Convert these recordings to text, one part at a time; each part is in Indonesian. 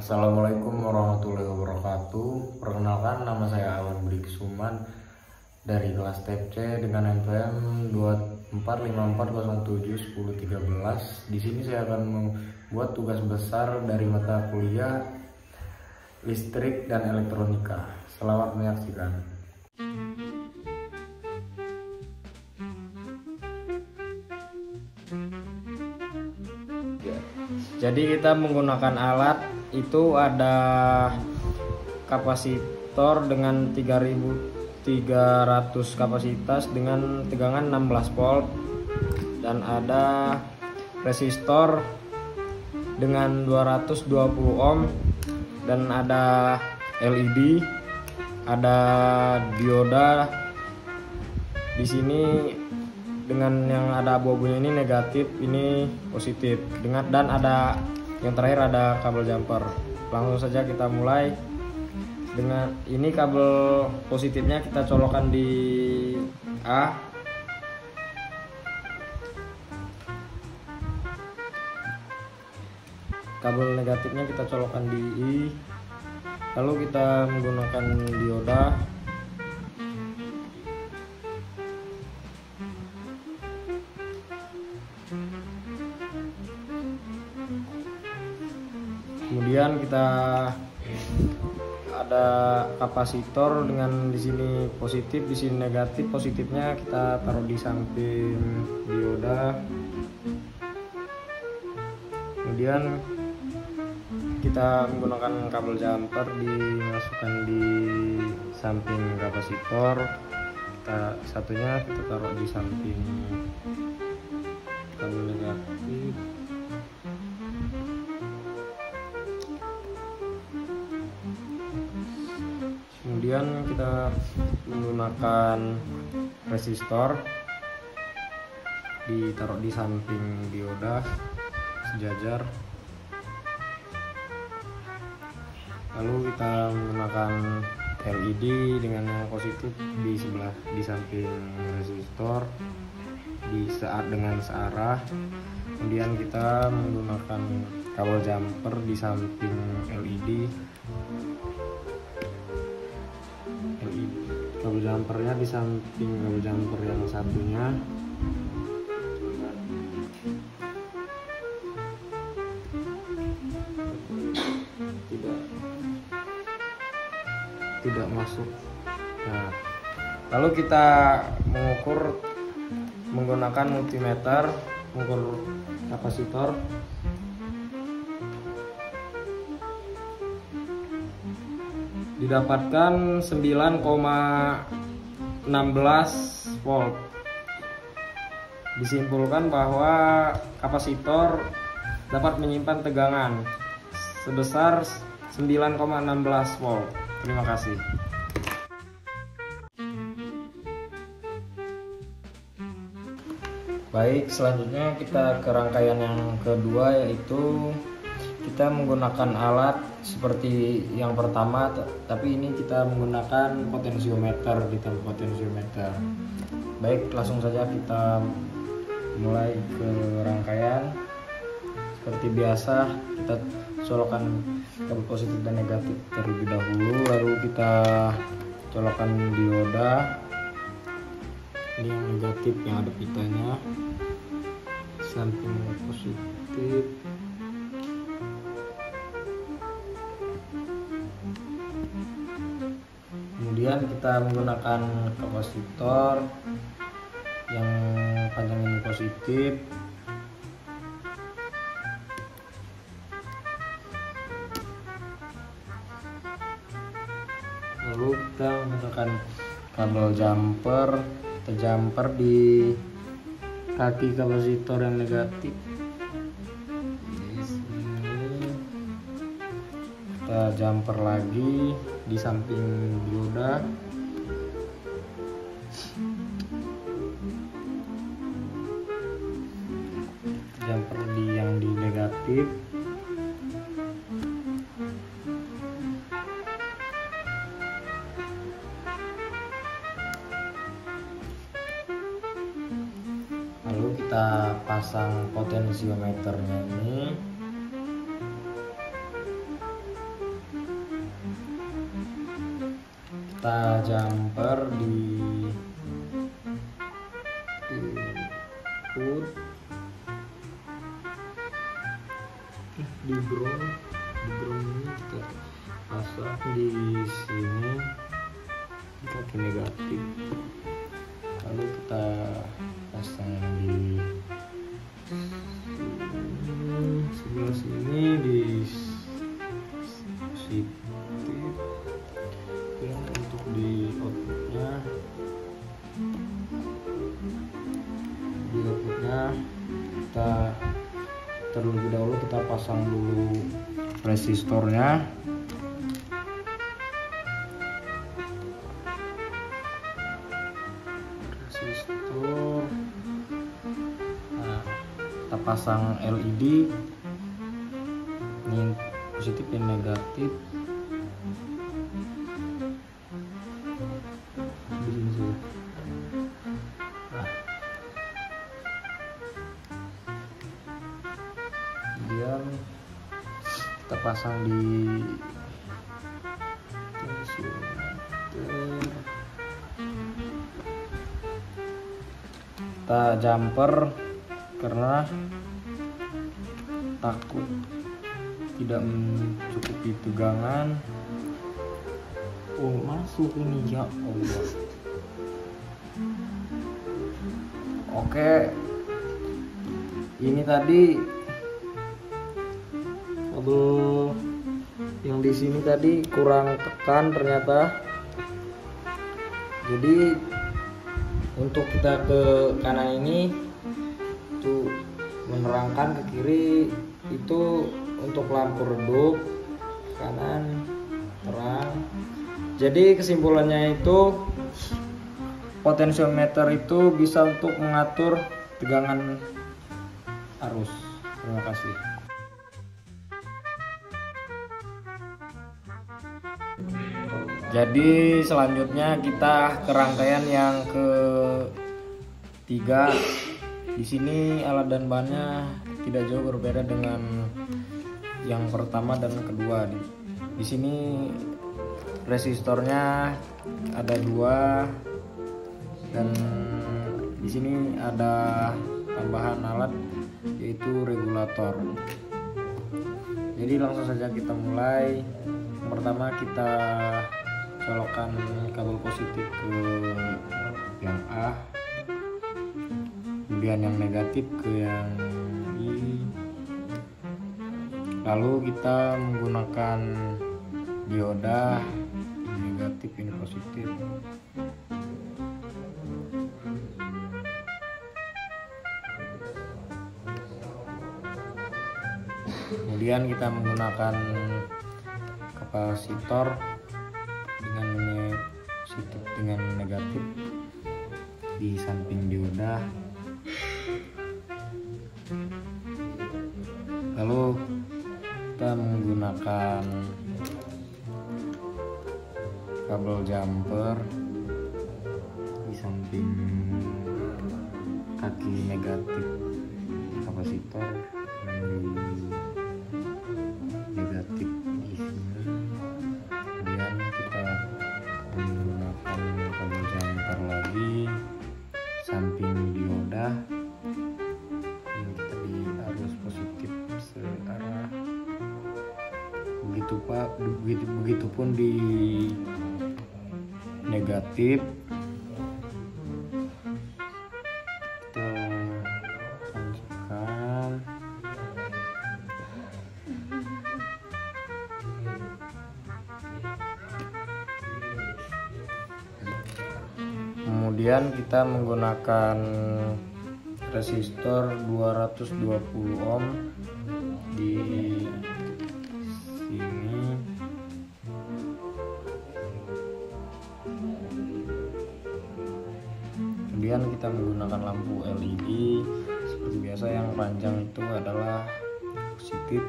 Assalamualaikum warahmatullahi wabarakatuh. Perkenalkan, nama saya Awan Budi Kusuman dari kelas TFC dengan NPM 2454071013. Di sini saya akan membuat tugas besar dari mata kuliah listrik dan elektronika. Selamat menyaksikan. Jadi kita menggunakan alat itu ada kapasitor dengan 3300 kapasitas dengan tegangan 16 volt, dan ada resistor dengan 220 ohm, dan ada LED, ada dioda di sini dengan yang ada abu-abunya ini negatif, ini positif, dan ada yang terakhir ada kabel jumper. Langsung saja kita mulai. Dengan ini kabel positifnya kita colokkan di A, kabel negatifnya kita colokkan di I, lalu kita menggunakan dioda. Kemudian kita ada kapasitor dengan di sini positif, di sini negatif. Positifnya kita taruh di samping dioda. Kemudian kita menggunakan kabel jumper dimasukkan di samping kapasitor. Satunya kita taruh di samping kabel negatif. Kemudian kita menggunakan resistor ditaruh di samping dioda sejajar. Lalu kita menggunakan LED dengan yang positif di samping resistor dengan searah. Kemudian kita menggunakan kabel jumper di samping LED. Kabel jumpernya di samping kabel jumper yang satunya. Tidak masuk. Nah, lalu kita mengukur menggunakan multimeter, mengukur kapasitor. Didapatkan 9,16 volt. Disimpulkan bahwa kapasitor dapat menyimpan tegangan sebesar 9,16 volt. Terima kasih. Baik, selanjutnya kita ke rangkaian yang kedua, yaitu kita menggunakan alat seperti yang pertama, tapi ini kita menggunakan potensiometer, ditambah potensiometer. Baik, langsung saja kita mulai ke rangkaian. Seperti biasa, kita colokkan kabel positif dan negatif terlebih dahulu, lalu kita colokkan dioda. Ini yang negatif yang ada pitanya, samping positif. Kemudian kita menggunakan kapasitor yang panjang ini positif. Lalu kita menggunakan kabel jumper, kita jumper di kaki kapasitor yang negatif. Kita jumper lagi di samping dioda. Jumper yang di negatif. Lalu kita pasang potensiometernya ini. kita jumper di input di ground ini kita pasang di sini di kaki negatif, lalu kita pasang di sebelah sini di positif. Dan untuk di outputnya kita terlebih dahulu kita pasang dulu resistornya. Nah, kita pasang LED, ini positif dan negatif. Di sini saja. Nah, kemudian kita pasang di kita jumper karena takut tidak mencukupi tegangan. Oh, masuk ini, ya Allah. Oke, ini tadi kabel yang di sini tadi kurang tekan ternyata. Jadi untuk kita ke kanan ini tuh menerangkan, ke kiri itu untuk lampu redup, kanan terang. Jadi kesimpulannya itu potensiometer itu bisa untuk mengatur tegangan arus. Terima kasih. Jadi selanjutnya kita ke rangkaian yang ketiga. Di sini alat dan bahannya tidak jauh berbeda dengan yang pertama dan kedua. Di sini resistornya ada 2 dan di sini ada tambahan alat yaitu regulator. Jadi langsung saja kita mulai. Yang pertama kita colokkan kabel positif ke yang A, kemudian yang negatif ke yang I, lalu kita menggunakan dioda, ini negatif ini positif. Kemudian kita menggunakan kapasitor dengan positif dengan negatif di samping dioda. Lalu kita menggunakan kabel jumper di samping kaki negatif kapasitor dan di negatif di sini. Kemudian kita menggunakan kabel jumper lagi samping dioda. Ini kita di arus positif searah. Begitupun di negatif. Kita lanjutkan. Kemudian kita menggunakan resistor 220 ohm di sini. Kemudian kita menggunakan lampu LED seperti biasa, yang panjang itu adalah positif.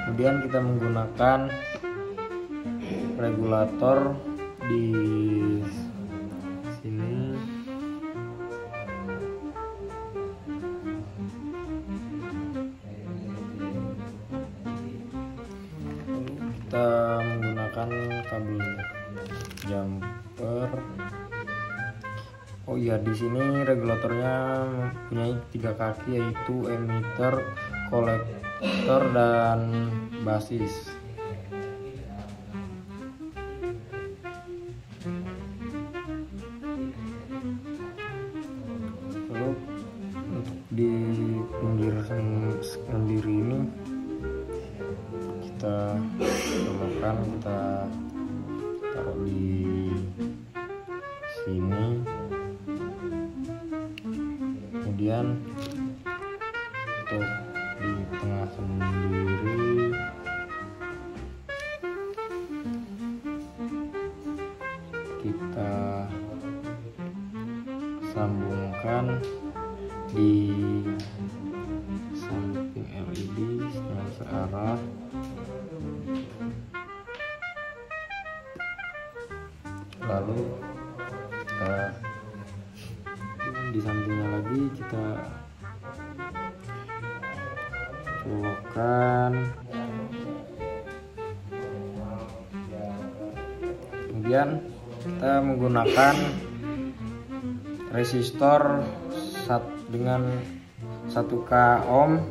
Kemudian kita menggunakan regulator di sini. menggunakan kabel jumper. Oh iya, di sini regulatornya mempunyai 3 kaki, yaitu emitter, kolektor, dan basis. Lalu untuk di pinggir ini kita colokan, kita taruh di sini. Kemudian untuk di tengah sendiri kita sambungkan di samping LED dengan searah. Lalu kita di sampingnya lagi kita colokan. Kemudian kita menggunakan resistor dengan 1K ohm.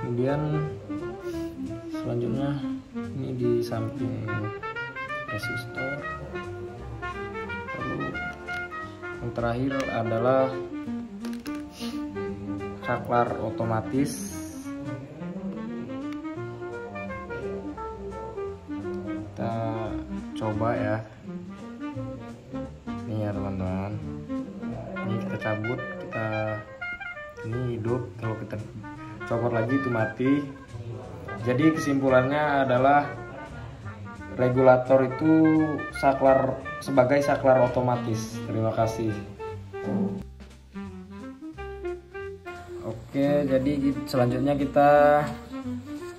Kemudian selanjutnya ini di samping resistor. Lalu yang terakhir adalah saklar otomatis. Kita coba ya. Ini ya teman-teman. Ini kita cabut, ini hidup. Kalau kita copot lagi itu mati. Jadi kesimpulannya adalah regulator itu sebagai saklar otomatis. Terima kasih. Oke, jadi selanjutnya kita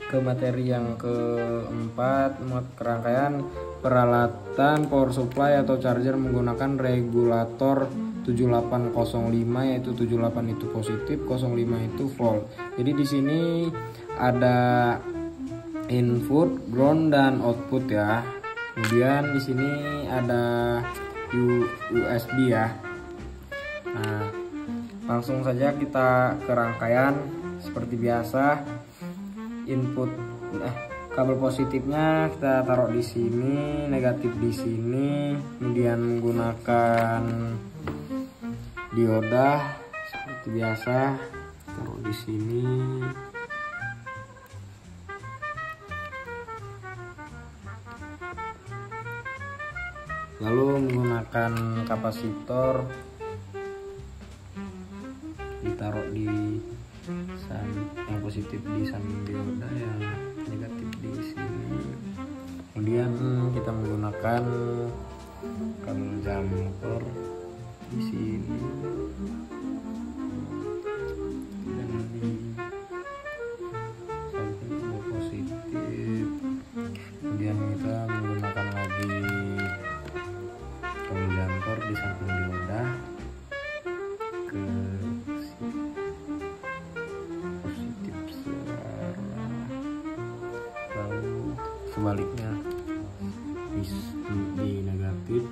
ke materi yang keempat, rangkaian peralatan power supply atau charger menggunakan regulator 7805, yaitu 78 itu positif, 05 itu volt. Jadi di sini ada input, ground, dan output ya. Kemudian di sini ada USB ya. Nah, langsung saja kita ke rangkaian seperti biasa. Input kabel positifnya kita taruh di sini, negatif di sini, kemudian menggunakan dioda seperti biasa, taruh di sini. Lalu menggunakan kapasitor ditaruh di yang positif di samping dioda, yang negatif di sini. Kemudian kita menggunakan kabel jumper di sini dan di samping positif. Kemudian kita menggunakan lagi kabel jumper di samping dioda ke positif searah, lalu sebaliknya di negatif.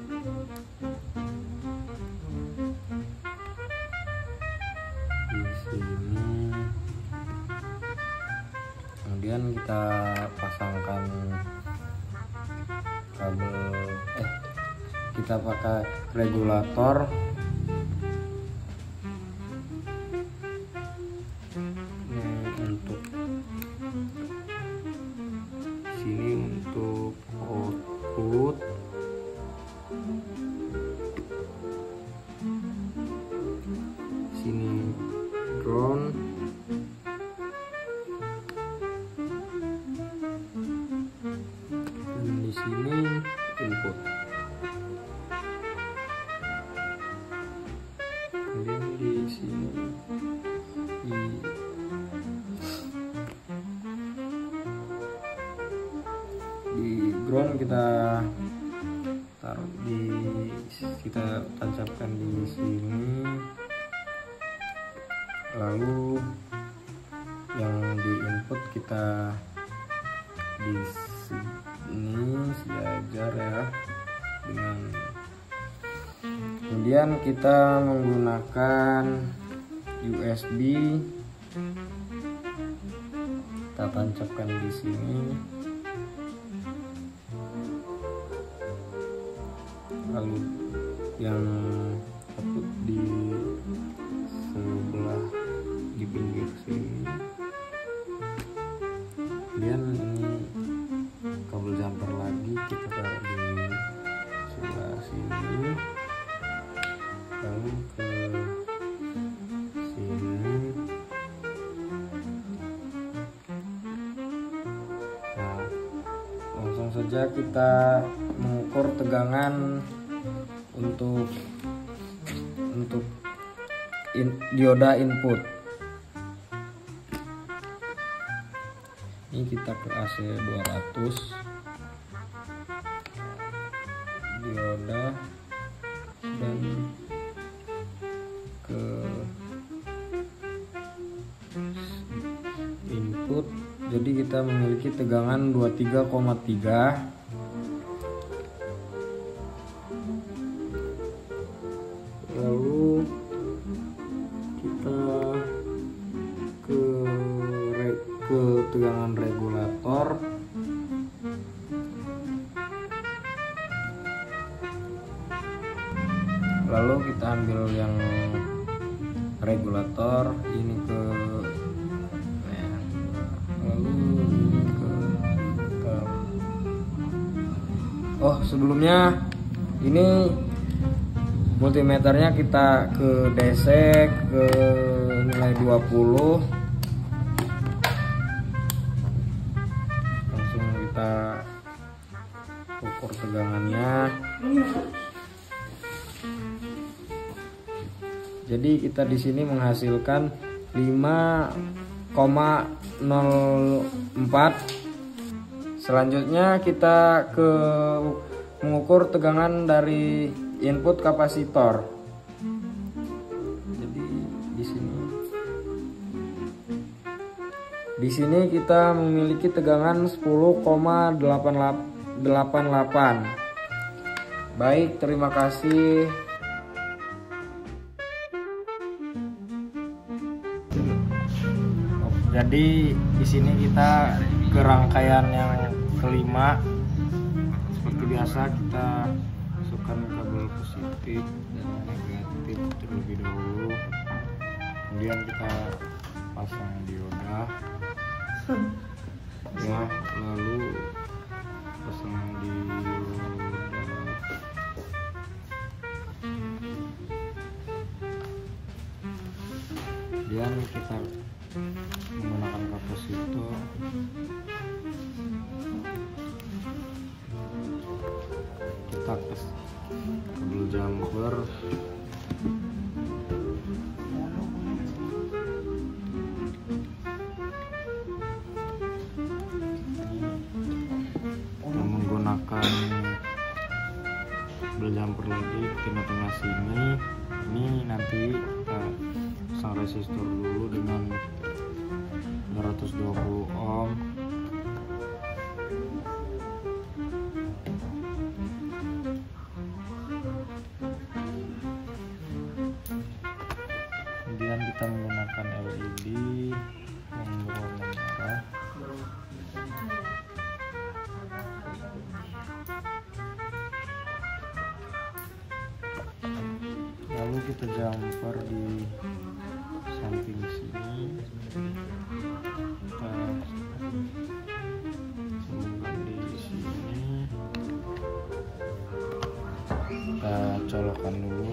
Di sini. Kemudian kita pasangkan kabel kita pakai regulator. Untuk sini untuk output, sini ground, dan di sini input. Kemudian di sini di ground kita taruh kita tancapkan di sini. Lalu yang di input kita di sini sejajar ya dengan, kemudian kita menggunakan USB, kita tancapkan di sini, lalu yang output di sebelah di pinggir sini. Kemudian ini kabel jumper lagi kita taruh di sebelah sini, lalu ke sini. Nah, langsung saja kita mengukur tegangan untuk dioda input. Ini kita ke AC 200 dioda dan ke input, jadi kita memiliki tegangan 23,3. Lalu kita ke tegangan regulator. Lalu kita ambil yang regulator ini ke lalu ini ke sebelumnya ini multimeternya kita ke DC ke nilai 20. Langsung kita ukur tegangannya. Jadi kita di sini menghasilkan 5,04. Selanjutnya kita mengukur tegangan dari input kapasitor. Jadi di sini kita memiliki tegangan 10,88. Baik, terima kasih. Jadi di sini kita ke rangkaian yang kelima. Seperti biasa kita masukkan kabel positif dan negatif terlebih dahulu. Kemudian kita pasang dioda. Ya, lalu pasang dioda. Kemudian kita menggunakan kapasitor. Kita tes kabel jumper. Menggunakan kabel jumper lagi di tengah-tengah sini. Ini nanti kita pasang resistor dulu dengan 220 ohm. Kemudian kita menggunakan LED yang berwarna merah. Lalu kita jumper di samping sini. Kita sambungkan di sini. Kita colokkan dulu.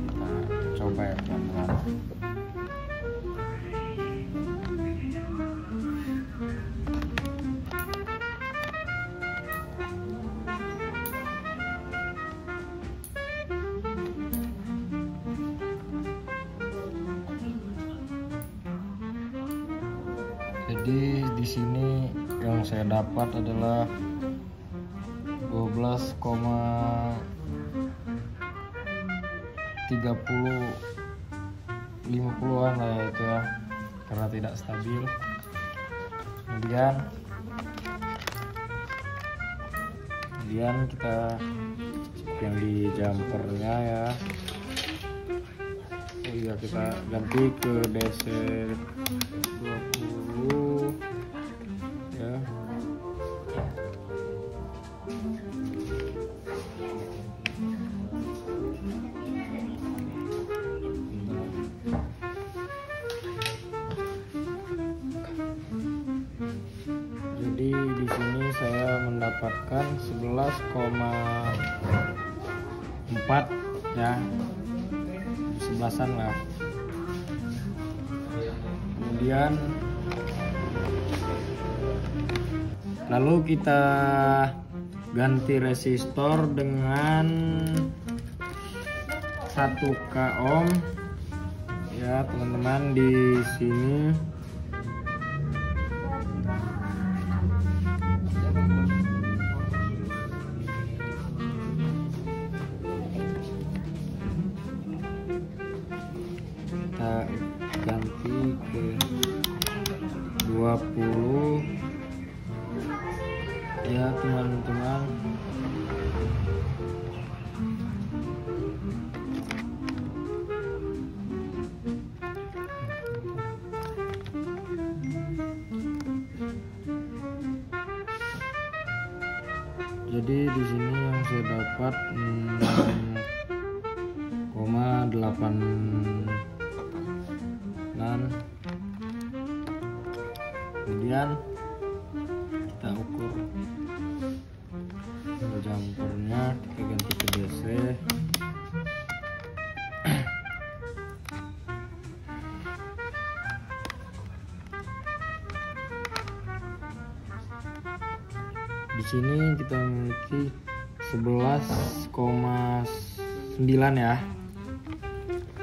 Kita coba ya pelan-pelan. Jadi di sini yang saya dapat adalah 12,5 50-an lah ya itu ya, karena tidak stabil. Kemudian kita yang di jumpernya ya, oh iya, kita ganti ke DC 20 ya. Jadi di sini saya mendapatkan 11,4 ya, 11-an lah. Kemudian lalu kita ganti resistor dengan 1K ohm ya teman-teman. Di sini kita ganti ke 20 ya teman-teman. Jadi di sini yang saya dapat 6,8. Kemudian kita ukur jumpernya, kita ganti ke DC. Di sini kita memiliki 11,9 ya.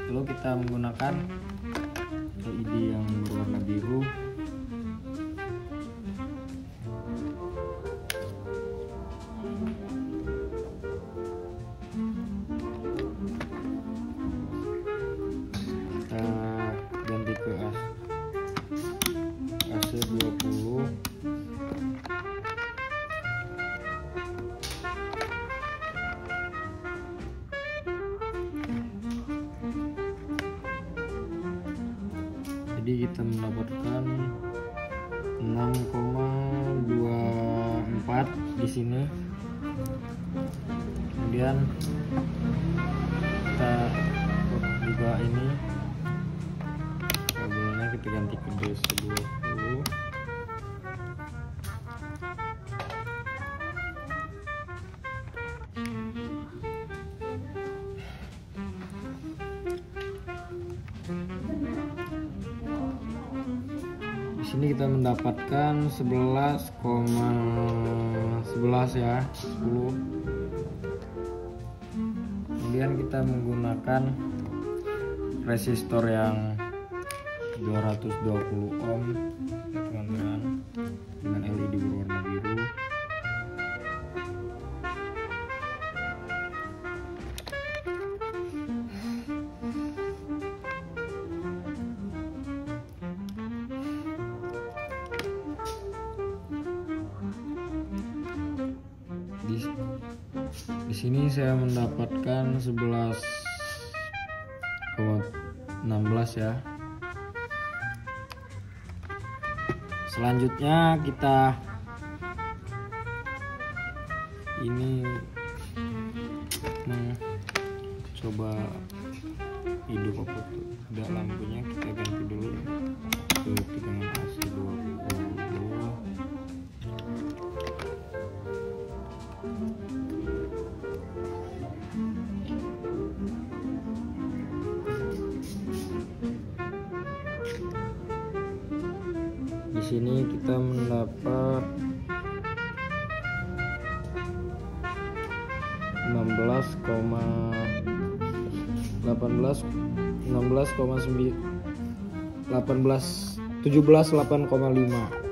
Lalu kita menggunakan LED yang berwarna biru. Kita ganti ke AC 20. Jadi kita mendapatkan 6,24 di sini. Kemudian kita juga ini kabelnya kita ganti ke DC 20. Di sini kita mendapatkan 11,11 ya, 10. Kemudian kita menggunakan resistor yang 220 ohm ya teman-teman, dengan LED berwarna biru. Di sini saya mendapatkan 11,16 ya. Selanjutnya kita ini mencoba hidup apa tuh, ada lampunya, kita ganti dulu ke tegangan AC 20. Di sini kita mendapat 17,5.